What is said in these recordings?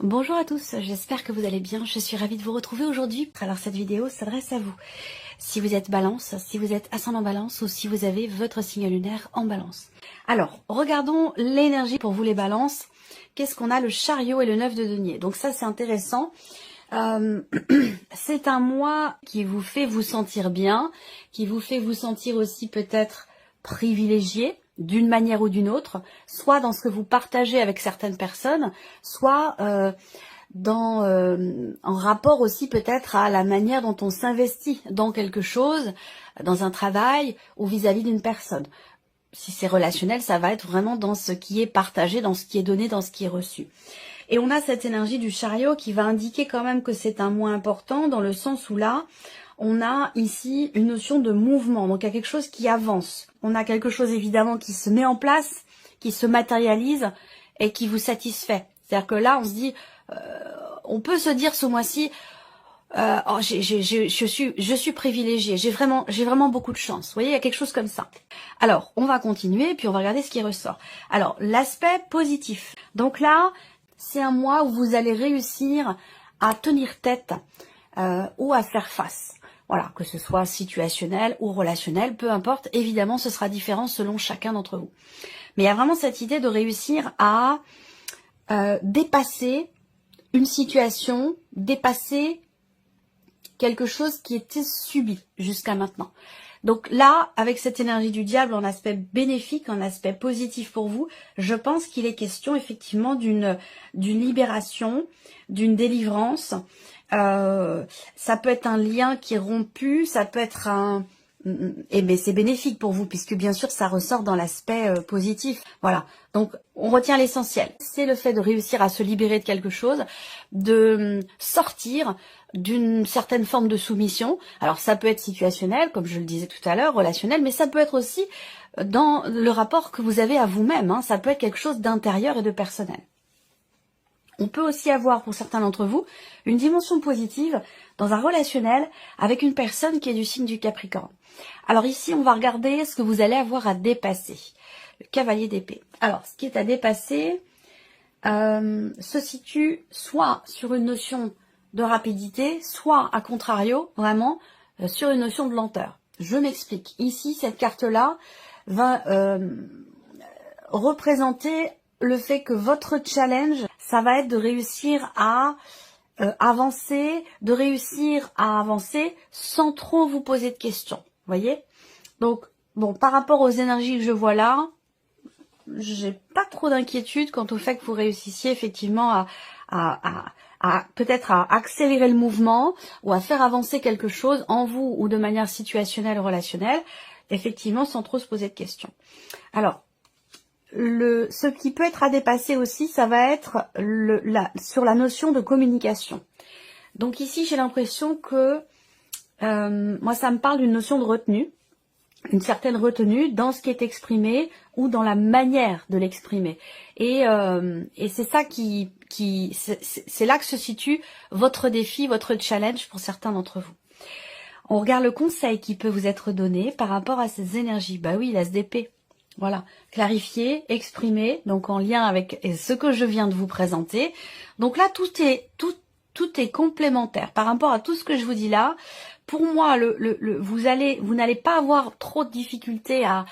Bonjour à tous, j'espère que vous allez bien. Je suis ravie de vous retrouver aujourd'hui. Alors cette vidéo s'adresse à vous. Si vous êtes balance, si vous êtes ascendant balance ou si vous avez votre signe lunaire en balance. Alors, regardons l'énergie pour vous les balances. Qu'est-ce qu'on a? Le chariot et le 9 de denier. Donc ça c'est intéressant. C'est un mois qui vous fait vous sentir bien, qui vous fait vous sentir aussi peut-être privilégié d'une manière ou d'une autre, soit dans ce que vous partagez avec certaines personnes, soit en rapport aussi peut-être à la manière dont on s'investit dans quelque chose, dans un travail ou vis-à-vis d'une personne. Si c'est relationnel, ça va être vraiment dans ce qui est partagé, dans ce qui est donné, dans ce qui est reçu. Et on a cette énergie du chariot qui va indiquer quand même que c'est un mois important dans le sens où là, on a ici une notion de mouvement. Donc il y a quelque chose qui avance. On a quelque chose évidemment qui se met en place, qui se matérialise et qui vous satisfait. C'est-à-dire que là, on se dit, on peut se dire ce mois-ci, oh, je suis privilégiée, j'ai vraiment beaucoup de chance. Vous voyez, il y a quelque chose comme ça. Alors, on va continuer, puis on va regarder ce qui ressort. Alors, l'aspect positif. Donc là, c'est un mois où vous allez réussir à tenir tête ou à faire face. Voilà, que ce soit situationnel ou relationnel, peu importe. Évidemment, ce sera différent selon chacun d'entre vous. Mais il y a vraiment cette idée de réussir à dépasser une situation, dépasser quelque chose qui était subi jusqu'à maintenant. Donc là, avec cette énergie du diable en aspect bénéfique, en aspect positif pour vous, je pense qu'il est question effectivement d'une libération, d'une délivrance. Ça peut être un lien qui est rompu, ça peut être un... Et mais c'est bénéfique pour vous puisque bien sûr ça ressort dans l'aspect positif. Voilà, donc on retient l'essentiel. C'est le fait de réussir à se libérer de quelque chose, de sortir d'une certaine forme de soumission. Alors ça peut être situationnel, comme je le disais tout à l'heure, relationnel, mais ça peut être aussi dans le rapport que vous avez à vous-même. Ça peut être quelque chose d'intérieur et de personnel. On peut aussi avoir, pour certains d'entre vous, une dimension positive dans un relationnel avec une personne qui est du signe du Capricorne. Alors ici, on va regarder ce que vous allez avoir à dépasser. Le cavalier d'épée. Alors, ce qui est à dépasser se situe soit sur une notion de rapidité, soit, à contrario, vraiment, sur une notion de lenteur. Je m'explique. Ici, cette carte-là va représenter le fait que votre challenge, ça va être de réussir à avancer, de réussir à avancer sans trop vous poser de questions. Vous voyez? Donc, bon, par rapport aux énergies que je vois là, j'ai pas trop d'inquiétude quant au fait que vous réussissiez effectivement peut-être à accélérer le mouvement ou à faire avancer quelque chose en vous ou de manière situationnelle ou relationnelle, effectivement sans trop se poser de questions. Alors, ce qui peut être à dépasser aussi, ça va être sur la notion de communication. Donc ici, j'ai l'impression que, moi, ça me parle d'une notion de retenue, une certaine retenue dans ce qui est exprimé ou dans la manière de l'exprimer. Et c'est ça c'est là que se situe votre défi, votre challenge pour certains d'entre vous. On regarde le conseil qui peut vous être donné par rapport à ces énergies. Bah oui, l'as d'épée. Voilà, clarifier, exprimer, donc en lien avec ce que je viens de vous présenter. Donc là, tout est complémentaire par rapport à tout ce que je vous dis là. Pour moi, vous n'allez pas avoir trop de difficultés à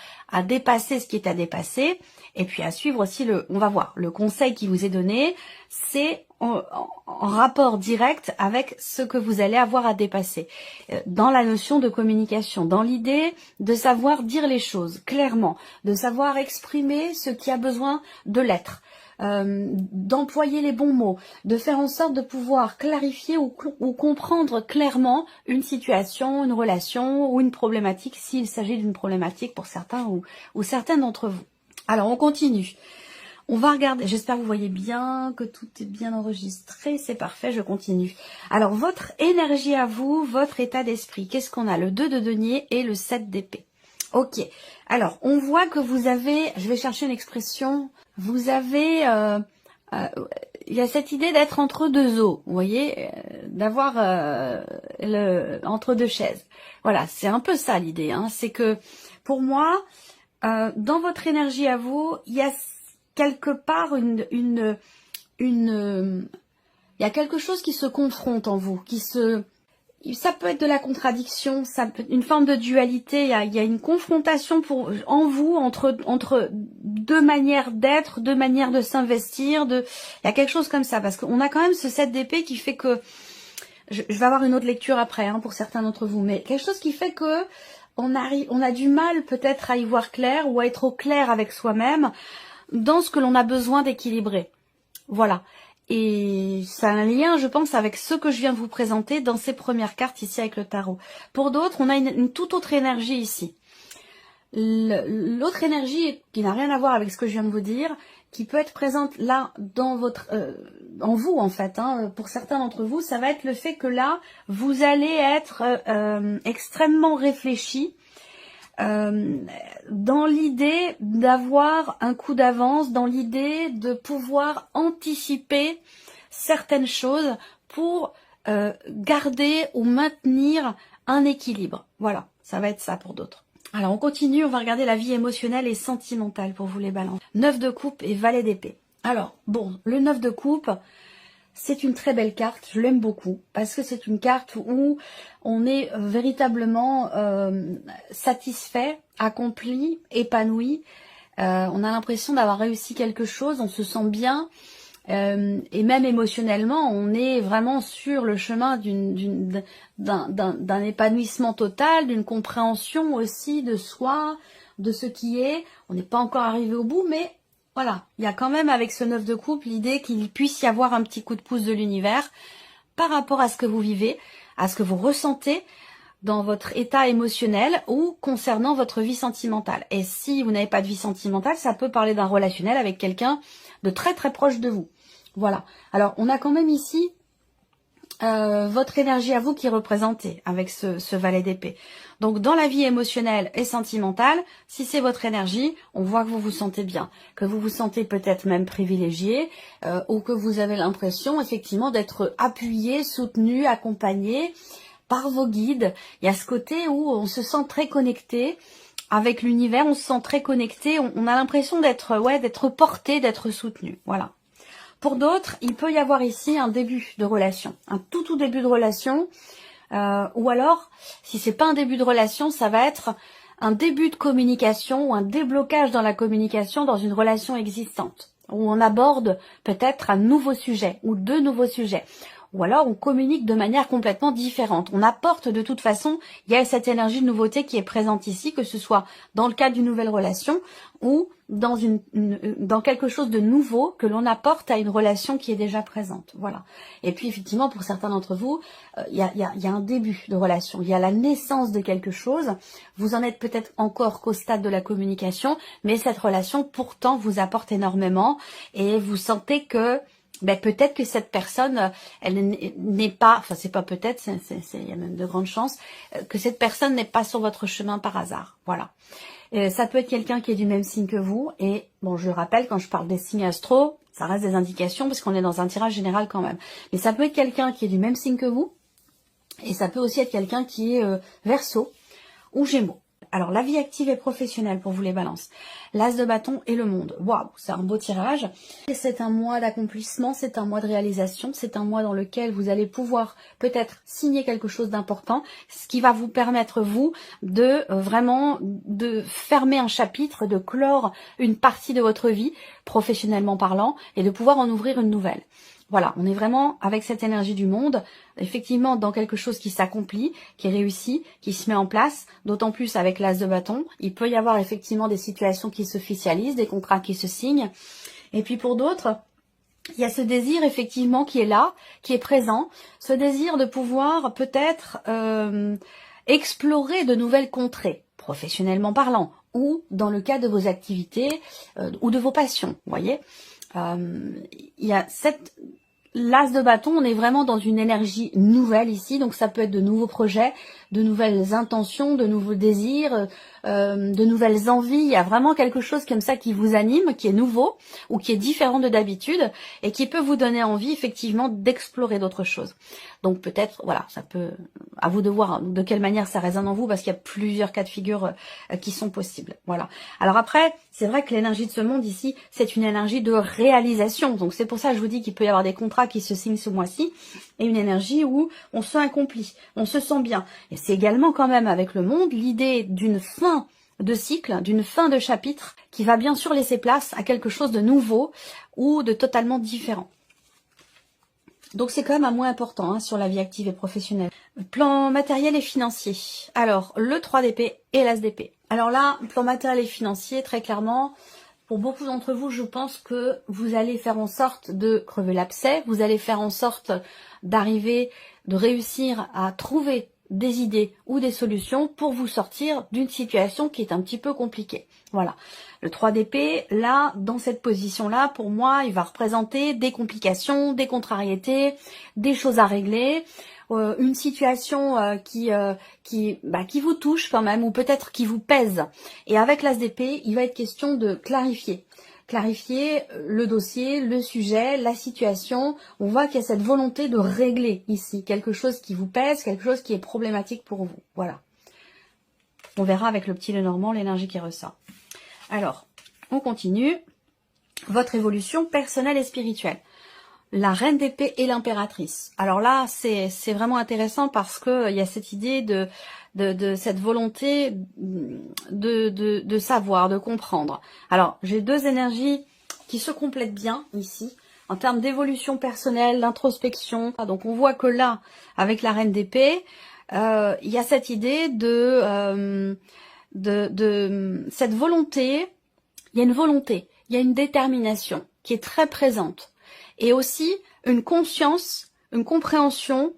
dépasser ce qui est à dépasser. Et puis à suivre aussi on va voir, le conseil qui vous est donné, c'est en rapport direct avec ce que vous allez avoir à dépasser. Dans la notion de communication, dans l'idée de savoir dire les choses clairement, de savoir exprimer ce qui a besoin de l'être. D'employer les bons mots, de faire en sorte de pouvoir clarifier ou comprendre clairement une situation, une relation ou une problématique, s'il s'agit d'une problématique pour certains ou certaines d'entre vous. Alors, on continue. On va regarder, j'espère que vous voyez bien, que tout est bien enregistré, c'est parfait, je continue. Alors, votre énergie à vous, votre état d'esprit, qu'est-ce qu'on a? Le 2 de denier et le 7 d'épée. Ok, alors, on voit que vous avez, je vais chercher une expression, vous avez, il y a cette idée d'être entre deux eaux, vous voyez, d'avoir entre deux chaises. Voilà, c'est un peu ça l'idée, c'est que, pour moi, dans votre énergie à vous, il y a quelque part une Il y a quelque chose qui se confronte en vous, ça peut être de la contradiction, ça peut être une forme de dualité, il y a une confrontation en vous entre deux manières d'être, deux manières de s'investir, il y a quelque chose comme ça, parce qu'on a quand même ce 7 d'épée qui fait que, je vais avoir une autre lecture après, hein, pour certains d'entre vous, mais quelque chose qui fait que on a du mal peut-être à y voir clair ou à être au clair avec soi-même dans ce que l'on a besoin d'équilibrer. Voilà. Et ça a un lien, je pense, avec ce que je viens de vous présenter dans ces premières cartes ici avec le tarot. Pour d'autres, on a une toute autre énergie ici. L'autre énergie qui n'a rien à voir avec ce que je viens de vous dire, qui peut être présente là dans en vous en fait, hein, pour certains d'entre vous, ça va être le fait que là, vous allez être extrêmement réfléchi, dans l'idée d'avoir un coup d'avance, dans l'idée de pouvoir anticiper certaines choses pour garder ou maintenir un équilibre. Voilà, ça va être ça pour d'autres. Alors on continue, on va regarder la vie émotionnelle et sentimentale pour vous les balances. 9 de coupe et valet d'épée. Alors, bon, le 9 de coupe, c'est une très belle carte, je l'aime beaucoup, parce que c'est une carte où on est véritablement satisfait, accompli, épanoui. On a l'impression d'avoir réussi quelque chose, on se sent bien, et même émotionnellement, on est vraiment sur le chemin d'un épanouissement total, d'une compréhension aussi de soi, de ce qui est. On n'est pas encore arrivé au bout, mais voilà, il y a quand même avec ce 9 de coupe l'idée qu'il puisse y avoir un petit coup de pouce de l'univers par rapport à ce que vous vivez, à ce que vous ressentez dans votre état émotionnel ou concernant votre vie sentimentale. Et si vous n'avez pas de vie sentimentale, ça peut parler d'un relationnel avec quelqu'un de très très proche de vous. Voilà. Alors, on a quand même ici votre énergie à vous qui est représentée avec ce valet d'épée. Donc, dans la vie émotionnelle et sentimentale, si c'est votre énergie, on voit que vous vous sentez bien, que vous vous sentez peut-être même privilégié, ou que vous avez l'impression effectivement d'être appuyé, soutenu, accompagné par vos guides. Il y a ce côté où on se sent très connecté avec l'univers, on se sent très connecté, on a l'impression d'être porté, d'être soutenu. Voilà. Pour d'autres, il peut y avoir ici un début de relation, un tout début de relation, ou alors, si c'est pas un début de relation, ça va être un début de communication ou un déblocage dans la communication dans une relation existante, où on aborde peut-être un nouveau sujet ou deux nouveaux sujets. Ou alors on communique de manière complètement différente. On apporte de toute façon, il y a cette énergie de nouveauté qui est présente ici, que ce soit dans le cadre d'une nouvelle relation ou dans quelque chose de nouveau que l'on apporte à une relation qui est déjà présente. Voilà. Et puis effectivement, pour certains d'entre vous, il y a un début de relation, il y a la naissance de quelque chose. Vous en êtes peut-être encore qu'au stade de la communication, mais cette relation pourtant vous apporte énormément et vous sentez que peut-être que cette personne, elle n'est pas, enfin c'est pas peut-être, il y a même de grandes chances, que cette personne n'est pas sur votre chemin par hasard. Voilà. Ça peut être quelqu'un qui est du même signe que vous. Et bon, je rappelle, quand je parle des signes astro, ça reste des indications parce qu'on est dans un tirage général quand même. Mais ça peut être quelqu'un qui est du même signe que vous. Et ça peut aussi être quelqu'un qui est Verseau ou Gémeaux. Alors, la vie active et professionnelle pour vous les balances. L'as de bâton et le monde. Waouh, c'est un beau tirage. C'est un mois d'accomplissement, c'est un mois de réalisation, c'est un mois dans lequel vous allez pouvoir peut-être signer quelque chose d'important, ce qui va vous permettre, vous, de vraiment de fermer un chapitre, de clore une partie de votre vie, professionnellement parlant, et de pouvoir en ouvrir une nouvelle. Voilà, on est vraiment avec cette énergie du monde, effectivement dans quelque chose qui s'accomplit, qui réussit, qui se met en place, d'autant plus avec l'as de bâton. Il peut y avoir effectivement des situations qui s'officialisent, des contrats qui se signent. Et puis pour d'autres, il y a ce désir effectivement qui est là, qui est présent, ce désir de pouvoir peut-être explorer de nouvelles contrées, professionnellement parlant, ou dans le cadre de vos activités ou de vos passions, vous voyez. Il y a l'as de bâton, on est vraiment dans une énergie nouvelle ici, donc ça peut être de nouveaux projets, de nouvelles intentions, de nouveaux désirs, de nouvelles envies. Il y a vraiment quelque chose comme ça qui vous anime, qui est nouveau ou qui est différent de d'habitude et qui peut vous donner envie effectivement d'explorer d'autres choses. Donc peut-être, voilà, ça peut, à vous de voir de quelle manière ça résonne en vous, parce qu'il y a plusieurs cas de figure qui sont possibles. Voilà. Alors après, c'est vrai que l'énergie de ce monde ici, c'est une énergie de réalisation. Donc c'est pour ça que je vous dis qu'il peut y avoir des contrats qui se signent ce mois-ci, et une énergie où on se accomplit, on se sent bien. Et c'est également quand même avec le monde l'idée d'une fin de cycle, d'une fin de chapitre, qui va bien sûr laisser place à quelque chose de nouveau ou de totalement différent. Donc c'est quand même un moins important hein, sur la vie active et professionnelle. Plan matériel et financier. Alors, le 3 d'épée et l'as d'épée. Alors là, plan matériel et financier, très clairement, pour beaucoup d'entre vous, je pense que vous allez faire en sorte de crever l'abcès, vous allez faire en sorte d'arriver, de réussir à trouver des idées ou des solutions pour vous sortir d'une situation qui est un petit peu compliquée. Voilà. Le 3 d'épée, là, dans cette position-là, pour moi, il va représenter des complications, des contrariétés, des choses à régler, une situation qui vous touche quand même, ou peut-être qui vous pèse. Et avec l'as d'épée, il va être question de clarifier. Clarifier le dossier, le sujet, la situation. On voit qu'il y a cette volonté de régler ici quelque chose qui vous pèse, quelque chose qui est problématique pour vous. Voilà. On verra avec le petit Lenormand l'énergie qui ressort. Alors, on continue. Votre évolution personnelle et spirituelle. La reine d'épée et l'impératrice. Alors là, c'est vraiment intéressant parce que il y a cette idée de cette volonté de savoir, de comprendre. Alors, j'ai deux énergies qui se complètent bien ici, en termes d'évolution personnelle, d'introspection. Donc, on voit que là, avec la reine d'épée, il y a cette idée de cette volonté, il y a une volonté, il y a une détermination qui est très présente. Et aussi une conscience, une compréhension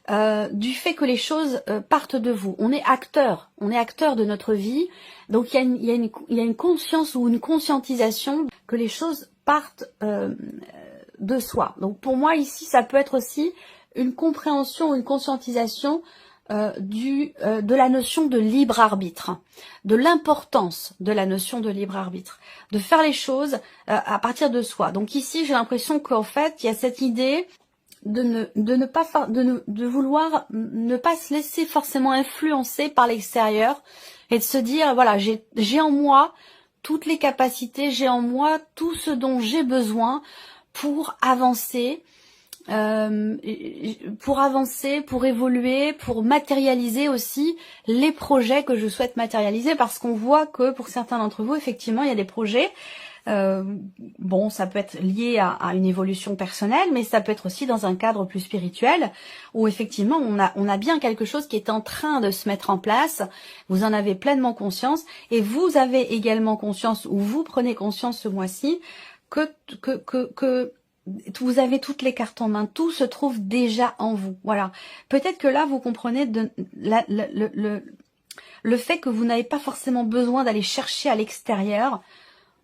du fait que les choses partent de vous. On est acteur de notre vie. Donc il y a une conscience ou une conscientisation que les choses partent de soi. Donc pour moi ici, ça peut être aussi une compréhension, une conscientisation de la notion de libre arbitre, de l'importance de la notion de libre arbitre, de faire les choses à partir de soi. Donc ici, j'ai l'impression qu'en fait, il y a cette idée de vouloir ne pas se laisser forcément influencer par l'extérieur et de se dire voilà, j'ai en moi toutes les capacités, j'ai en moi tout ce dont j'ai besoin pour avancer. Pour évoluer, pour matérialiser aussi les projets que je souhaite matérialiser, parce qu'on voit que pour certains d'entre vous, effectivement, il y a des projets, bon, ça peut être lié à une évolution personnelle, mais ça peut être aussi dans un cadre plus spirituel, où effectivement, on a bien quelque chose qui est en train de se mettre en place, vous en avez pleinement conscience, et vous avez également conscience, ou vous prenez conscience ce mois-ci, que vous avez toutes les cartes en main, tout se trouve déjà en vous. Voilà. Peut-être que là, vous comprenez le fait que vous n'avez pas forcément besoin d'aller chercher à l'extérieur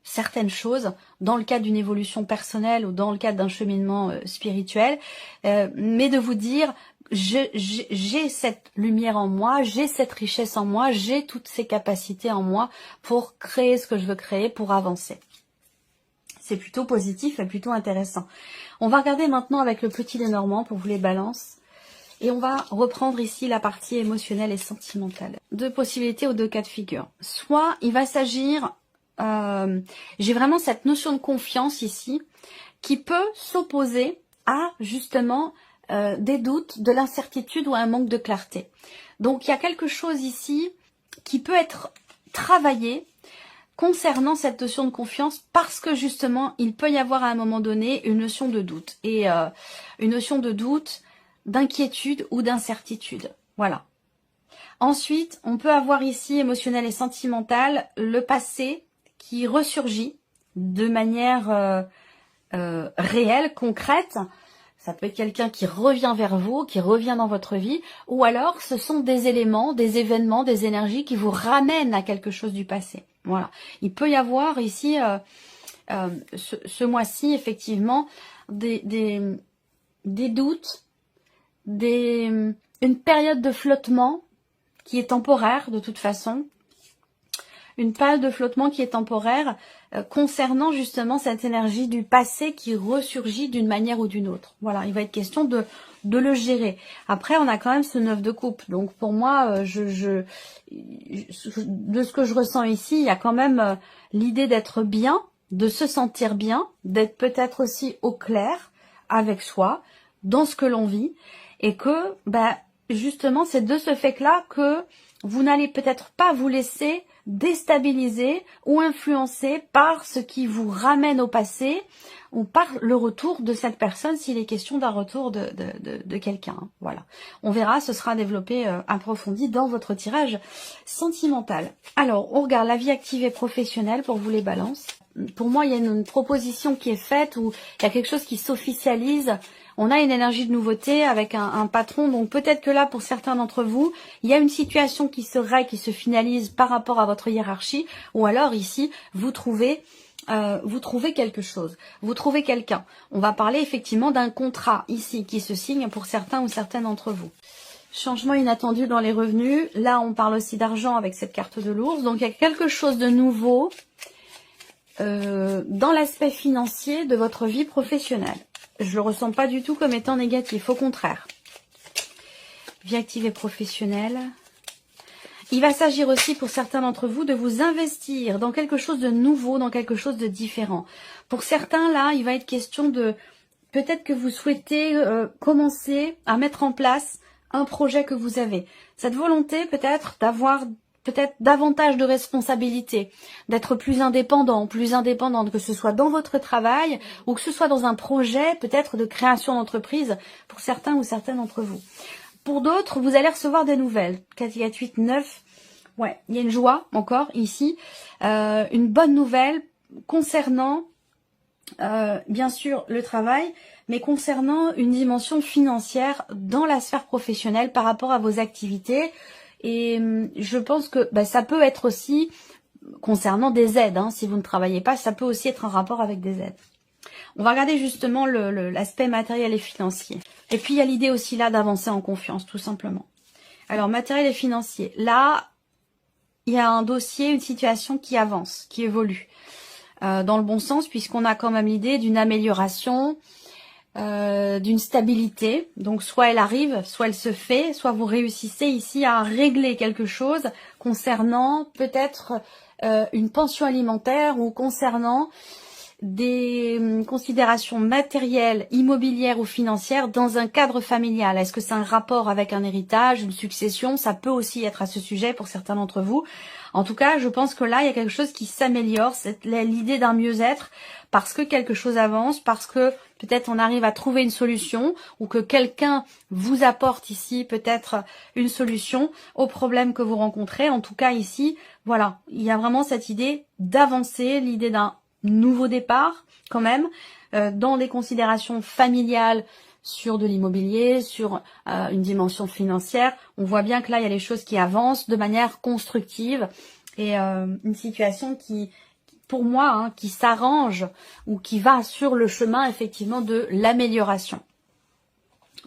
certaines choses dans le cadre d'une évolution personnelle ou dans le cadre d'un cheminement spirituel, mais de vous dire j'ai cette lumière en moi, j'ai cette richesse en moi, j'ai toutes ces capacités en moi pour créer ce que je veux créer, pour avancer. C'est plutôt positif et plutôt intéressant. On va regarder maintenant avec le petit Lenormand pour vous les balances. Et on va reprendre ici la partie émotionnelle et sentimentale. Deux possibilités ou deux cas de figure. Soit il va s'agir, j'ai vraiment cette notion de confiance ici, qui peut s'opposer à justement des doutes, de l'incertitude ou un manque de clarté. Donc il y a quelque chose ici qui peut être travaillé concernant cette notion de confiance, parce que justement, il peut y avoir à un moment donné une notion de doute. Et une notion de doute, d'inquiétude ou d'incertitude. Voilà. Ensuite, on peut avoir ici, émotionnel et sentimental, le passé qui ressurgit de manière réelle, concrète. Ça peut être quelqu'un qui revient vers vous, qui revient dans votre vie, ou alors ce sont des éléments, des événements, des énergies qui vous ramènent à quelque chose du passé. Voilà. Il peut y avoir ici, ce mois-ci, effectivement, des doutes, une période de flottement, qui est temporaire de toute façon. Une pale de flottement qui est temporaire concernant justement cette énergie du passé qui ressurgit d'une manière ou d'une autre. Voilà, il va être question de le gérer. Après, on a quand même ce 9 de coupe. Donc pour moi, de ce que je ressens ici, il y a quand même l'idée d'être bien, de se sentir bien, d'être peut-être aussi au clair avec soi, dans ce que l'on vit, et que justement, c'est de ce fait-là que vous n'allez peut-être pas vous laisser déstabiliser ou influencer par ce qui vous ramène au passé ou par le retour de cette personne s'il est question d'un retour de quelqu'un. Voilà. On verra, ce sera développé, approfondi dans votre tirage sentimental. Alors, on regarde la vie active et professionnelle pour vous les balances. Pour moi, il y a une proposition qui est faite où il y a quelque chose qui s'officialise. On a une énergie de nouveauté avec un patron. Donc peut-être que là, pour certains d'entre vous, il y a une situation qui se finalise par rapport à votre hiérarchie. Ou alors ici, vous trouvez quelque chose. Vous trouvez quelqu'un. On va parler effectivement d'un contrat ici qui se signe pour certains ou certaines d'entre vous. Changement inattendu dans les revenus. Là, on parle aussi d'argent avec cette carte de l'ours. Donc il y a quelque chose de nouveau dans l'aspect financier de votre vie professionnelle. Je le ressens pas du tout comme étant négatif, au contraire. Vie active et professionnelle. Il va s'agir aussi pour certains d'entre vous de vous investir dans quelque chose de nouveau, dans quelque chose de différent. Pour certains, là, il va être question de peut-être que vous souhaitez commencer à mettre en place un projet que vous avez. Cette volonté peut-être d'avoir peut-être davantage de responsabilités, d'être plus indépendante, que ce soit dans votre travail ou que ce soit dans un projet peut-être de création d'entreprise pour certains ou certaines d'entre vous. Pour d'autres, vous allez recevoir des nouvelles. 4, 8, 9, ouais, il y a une joie encore ici, une bonne nouvelle concernant bien sûr le travail, mais concernant une dimension financière dans la sphère professionnelle par rapport à vos activités. Et je pense que ça peut être aussi concernant des aides. Hein, si vous ne travaillez pas, ça peut aussi être en rapport avec des aides. On va regarder justement l'aspect matériel et financier. Et puis il y a l'idée aussi là d'avancer en confiance, tout simplement. Alors matériel et financier. Là, il y a un dossier, une situation qui avance, qui évolue dans le bon sens, puisqu'on a quand même l'idée d'une amélioration, d'une stabilité. Donc soit elle arrive, soit elle se fait, soit vous réussissez ici à régler quelque chose concernant peut-être une pension alimentaire ou concernant des considérations matérielles, immobilières ou financières dans un cadre familial. Est-ce que c'est un rapport avec un héritage, une succession? Ça peut aussi être à ce sujet pour certains d'entre vous. En tout cas, je pense que là, il y a quelque chose qui s'améliore. C'est l'idée d'un mieux-être parce que quelque chose avance, parce que peut-être on arrive à trouver une solution ou que quelqu'un vous apporte ici peut-être une solution au problème que vous rencontrez. En tout cas, ici, voilà, il y a vraiment cette idée d'avancer, l'idée d'un nouveau départ quand même, dans des considérations familiales sur de l'immobilier, sur une dimension financière. On voit bien que là, il y a les choses qui avancent de manière constructive et une situation qui, pour moi, qui s'arrange ou qui va sur le chemin effectivement de l'amélioration.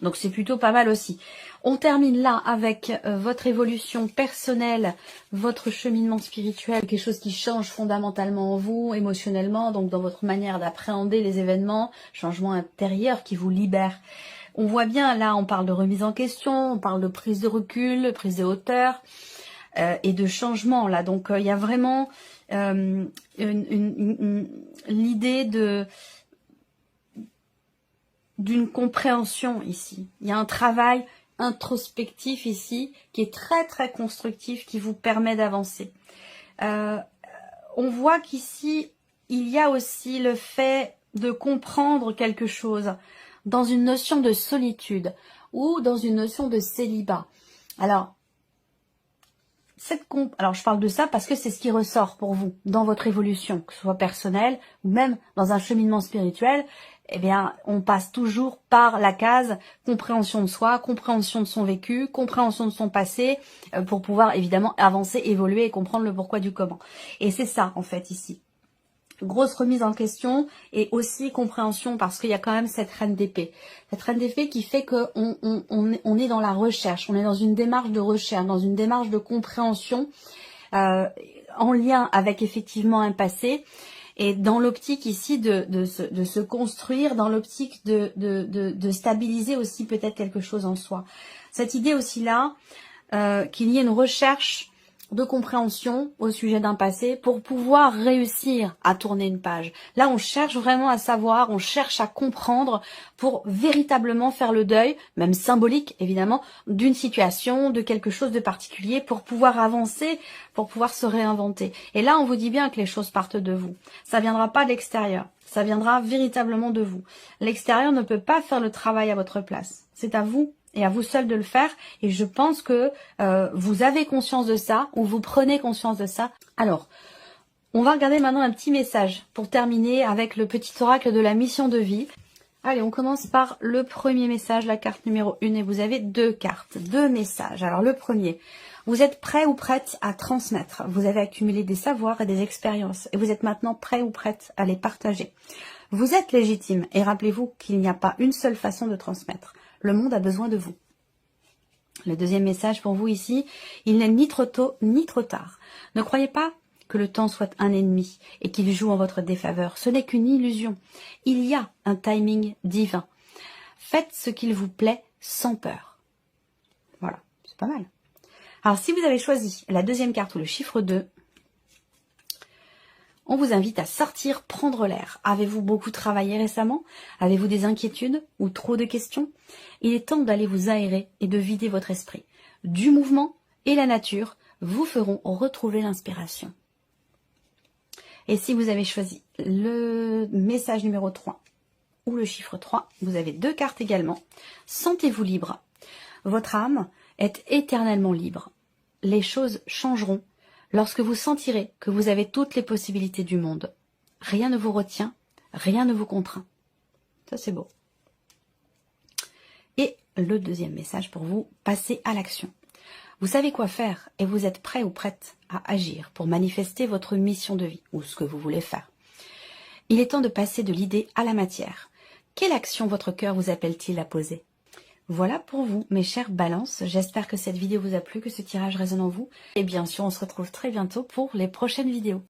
Donc c'est plutôt pas mal aussi. On termine là avec votre évolution personnelle, votre cheminement spirituel, quelque chose qui change fondamentalement en vous, émotionnellement, donc dans votre manière d'appréhender les événements, changement intérieur qui vous libère. On voit bien, là, on parle de remise en question, on parle de prise de recul, prise de hauteur et de changement, là. Donc il y a vraiment l'idée d'une compréhension ici. Il y a un travail introspectif ici qui est très très constructif, qui vous permet d'avancer. On voit qu'ici il y a aussi le fait de comprendre quelque chose dans une notion de solitude ou dans une notion de célibat. Alors je parle de ça parce que c'est ce qui ressort pour vous dans votre évolution, que ce soit personnelle ou même dans un cheminement spirituel. Eh bien, on passe toujours par la case compréhension de soi, compréhension de son vécu, compréhension de son passé, pour pouvoir évidemment avancer, évoluer et comprendre le pourquoi du comment. Et c'est ça, en fait, ici. grosse remise en question et aussi compréhension parce qu'il y a quand même cette reine d'épée. Cette reine d'épée qui fait qu'on est dans la recherche, on est dans une démarche de recherche, dans une démarche de compréhension en lien avec effectivement un passé et dans l'optique ici de se construire, dans l'optique de stabiliser aussi peut-être quelque chose en soi. Cette idée aussi là, qu'il y ait une recherche de compréhension au sujet d'un passé pour pouvoir réussir à tourner une page. Là, on cherche vraiment à savoir, on cherche à comprendre pour véritablement faire le deuil, même symbolique évidemment, d'une situation, de quelque chose de particulier pour pouvoir avancer, pour pouvoir se réinventer. Et là, on vous dit bien que les choses partent de vous. Ça viendra pas de l'extérieur, ça viendra véritablement de vous. L'extérieur ne peut pas faire le travail à votre place. C'est à vous et à vous seul de le faire, et je pense que vous avez conscience de ça, ou vous prenez conscience de ça. Alors, on va regarder maintenant un petit message, pour terminer avec le petit oracle de la mission de vie. Allez, on commence par le premier message, la carte numéro 1, et vous avez 2 cartes, 2 messages. Alors le premier, vous êtes prêt ou prête à transmettre, vous avez accumulé des savoirs et des expériences, et vous êtes maintenant prêt ou prête à les partager. Vous êtes légitime, et rappelez-vous qu'il n'y a pas une seule façon de transmettre. Le monde a besoin de vous. Le deuxième message pour vous ici, il n'est ni trop tôt ni trop tard. Ne croyez pas que le temps soit un ennemi et qu'il joue en votre défaveur. Ce n'est qu'une illusion. Il y a un timing divin. Faites ce qu'il vous plaît sans peur. Voilà, c'est pas mal. Alors si vous avez choisi la deuxième carte ou le chiffre 2, on vous invite à sortir, prendre l'air. Avez-vous beaucoup travaillé récemment? Avez-vous des inquiétudes ou trop de questions? Il est temps d'aller vous aérer et de vider votre esprit. Du mouvement et la nature vous feront retrouver l'inspiration. Et si vous avez choisi le message numéro 3 ou le chiffre 3, vous avez 2 cartes également. Sentez-vous libre. Votre âme est éternellement libre. Les choses changeront lorsque vous sentirez que vous avez toutes les possibilités du monde. Rien ne vous retient, rien ne vous contraint. Ça, c'est beau. Et le deuxième message pour vous, passez à l'action. Vous savez quoi faire et vous êtes prêt ou prête à agir pour manifester votre mission de vie ou ce que vous voulez faire. Il est temps de passer de l'idée à la matière. Quelle action votre cœur vous appelle-t-il à poser ? Voilà pour vous, mes chères balances. J'espère que cette vidéo vous a plu, que ce tirage résonne en vous. Et bien sûr, on se retrouve très bientôt pour les prochaines vidéos.